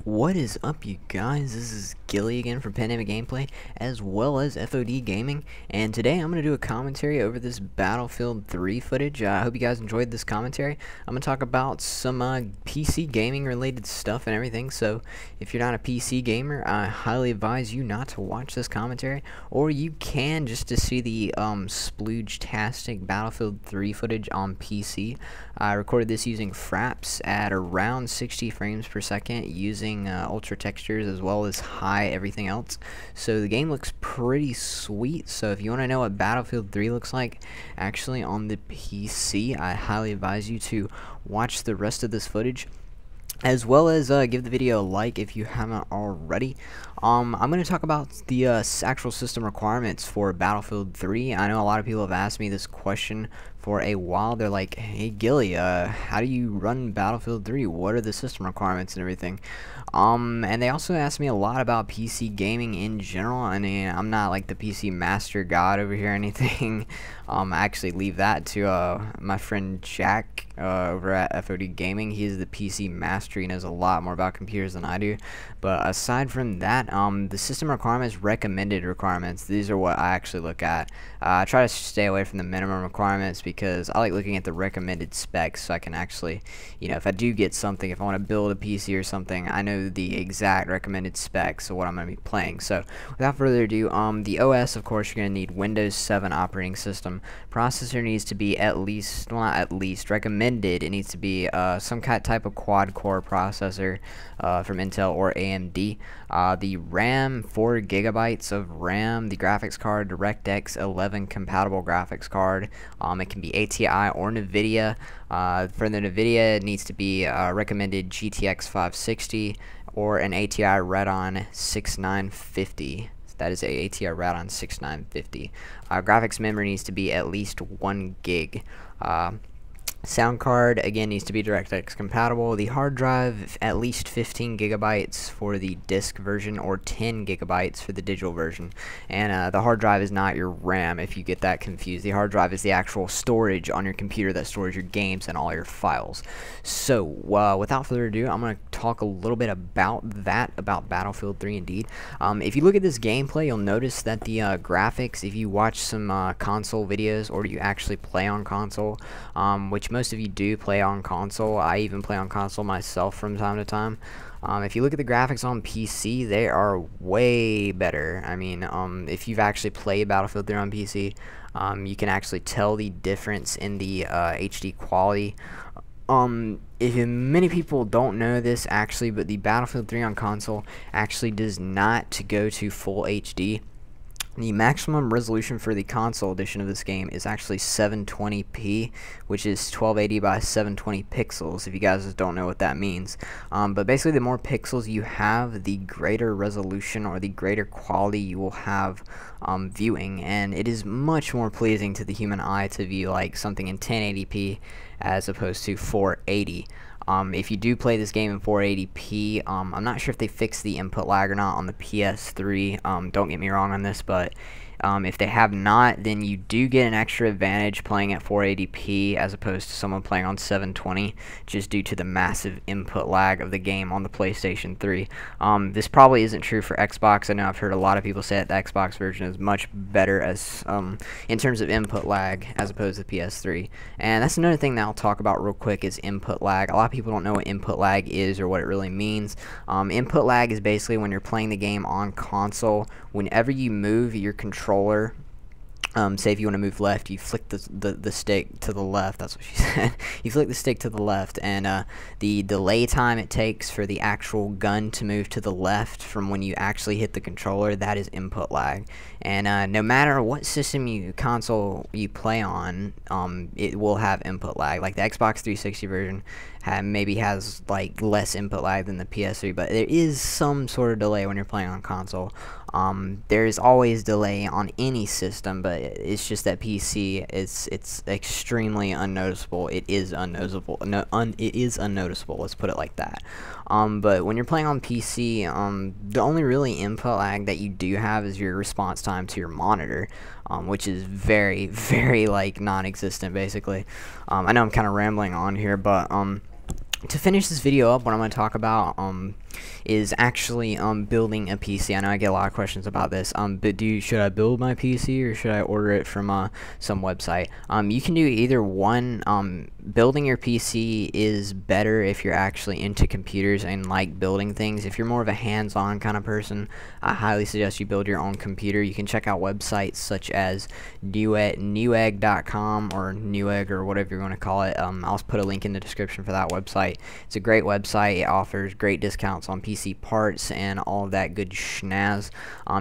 What is up, you guys? This is Ghillie again from Pandemic Gameplay, as well as FOD Gaming, and today I'm going to do a commentary over this Battlefield 3 footage. I hope you guys enjoyed this commentary. I'm going to talk about some PC gaming related stuff and everything, so if you're not a PC gamer, I highly advise you not to watch this commentary, or you can just to see the splooge-tastic Battlefield 3 footage on PC. I recorded this using fraps at around 60 frames per second using ultra textures as well as high everything else, so the game looks pretty sweet. So if you want to know what Battlefield 3 looks like actually on the PC, I highly advise you to watch the rest of this footage, as well as give the video a like if you haven't already. I'm going to talk about the actual system requirements for Battlefield 3. I know a lot of people have asked me this question for a while. They're like, hey Ghillie, how do you run Battlefield 3? What are the system requirements and everything? And they also asked me a lot about PC gaming in general. I mean, I'm not like the PC master god over here or anything. I actually leave that to my friend Jack over at FOD Gaming. He's the PC master. He knows a lot more about computers than I do. But aside from that, the system requirements, recommended requirements, these are what I actually look at. I try to stay away from the minimum requirements because I like looking at the recommended specs, so I can actually, you know, if I do get something, if I want to build a PC or something, I know the exact recommended specs of what I'm going to be playing. So without further ado, the OS, of course, you're going to need Windows 7 operating system. Processor needs to be at least, well, not at least, recommended, it needs to be some type of quad-core processor from Intel or AMD. The RAM, 4 gigabytes of RAM. The graphics card, DirectX 11 compatible graphics card. It can be ATI or NVIDIA. For the NVIDIA, it needs to be recommended GTX 560 or an ATI Radeon 6950. That is a ATI Radeon 6950. Graphics memory needs to be at least 1 gig. Sound card, again, needs to be DirectX compatible. The hard drive, at least 15 gigabytes for the disk version or 10 gigabytes for the digital version. And the hard drive is not your RAM, if you get that confused. The hard drive is the actual storage on your computer that stores your games and all your files. So, without further ado, I'm going to talk a little bit about that, about Battlefield 3 indeed. If you look at this gameplay, you'll notice that the graphics, if you watch some console videos or you actually play on console, which most of you do play on console. I even play on console myself from time to time. If you look at the graphics on PC, they are way better. I mean, if you've actually played Battlefield 3 on PC, you can actually tell the difference in the HD quality. Many people don't know this actually, but the Battlefield 3 on console actually does not go to full HD. The maximum resolution for the console edition of this game is actually 720p, which is 1280 by 720 pixels, if you guys don't know what that means. But basically, the more pixels you have, the greater resolution or the greater quality you will have viewing, and it is much more pleasing to the human eye to view like something in 1080p as opposed to 480. If you do play this game in 480p, I'm not sure if they fixed the input lag or not on the PS3. Don't get me wrong on this, but if they have not, then you do get an extra advantage playing at 480p as opposed to someone playing on 720, just due to the massive input lag of the game on the PlayStation 3. This probably isn't true for Xbox. I know I've heard a lot of people say that the Xbox version is much better as in terms of input lag as opposed to PS3. And that's another thing that I'll talk about real quick is input lag. A lot of people don't know what input lag is or what it really means. Input lag is basically when you're playing the game on console, whenever you move your controller, say if you want to move left, you flick the stick to the left. That's what she said. You flick the stick to the left, and the delay time it takes for the actual gun to move to the left from when you actually hit the controller, that is input lag. And no matter what system console you play on, it will have input lag. Like the Xbox 360 version maybe has like less input lag than the PS3, but there is some sort of delay when you're playing on console. There is always delay on any system, but it's just that PC it's extremely unnoticeable. It is unnoticeable. It is unnoticeable. Let's put it like that. But when you're playing on PC, the only really input lag that you do have is your response time to your monitor, which is very, very like non-existent basically. I know I'm kind of rambling on here, but to finish this video up, what I'm going to talk about is actually building a PC. I know I get a lot of questions about this. But should I build my PC or should I order it from some website? You can do either one. Building your PC is better if you're actually into computers and like building things. If you're more of a hands-on kind of person, I highly suggest you build your own computer. You can check out websites such as newegg.com or Newegg or whatever you want to call it. I'll put a link in the description for that website. It's a great website. It offers great discounts on PC parts and all of that good schnaz.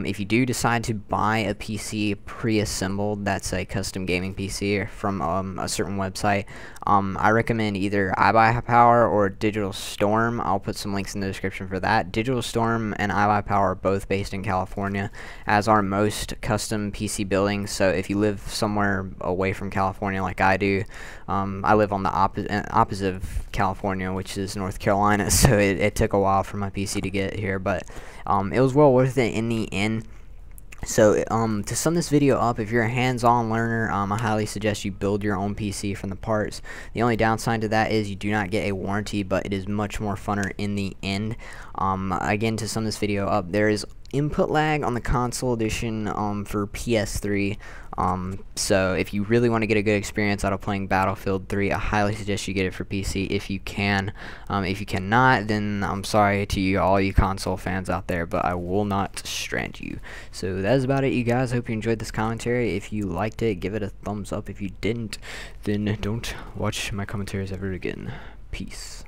If you do decide to buy a PC pre-assembled, that's a custom gaming PC from a certain website, I recommend either iBuyPower or Digital Storm. I'll put some links in the description for that. Digital Storm and iBuyPower are both based in California, as are most custom PC buildings. So if you live somewhere away from California like I do, I live on the opposite of California, which is North Carolina, so it took a while for my PC to get here, but it was well worth it in the end. So to sum this video up, if you're a hands-on learner, I highly suggest you build your own PC from the parts. The only downside to that is you do not get a warranty, but it is much more funner in the end. Again, to sum this video up, there is input lag on the console edition for PS3. So if you really want to get a good experience out of playing Battlefield 3, I highly suggest you get it for PC if you can. If you cannot, then I'm sorry to you, all you console fans out there, but I will not strand you. So that's about it, you guys. Hope you enjoyed this commentary. If you liked it, give it a thumbs up. If you didn't, then don't watch my commentaries ever again. Peace.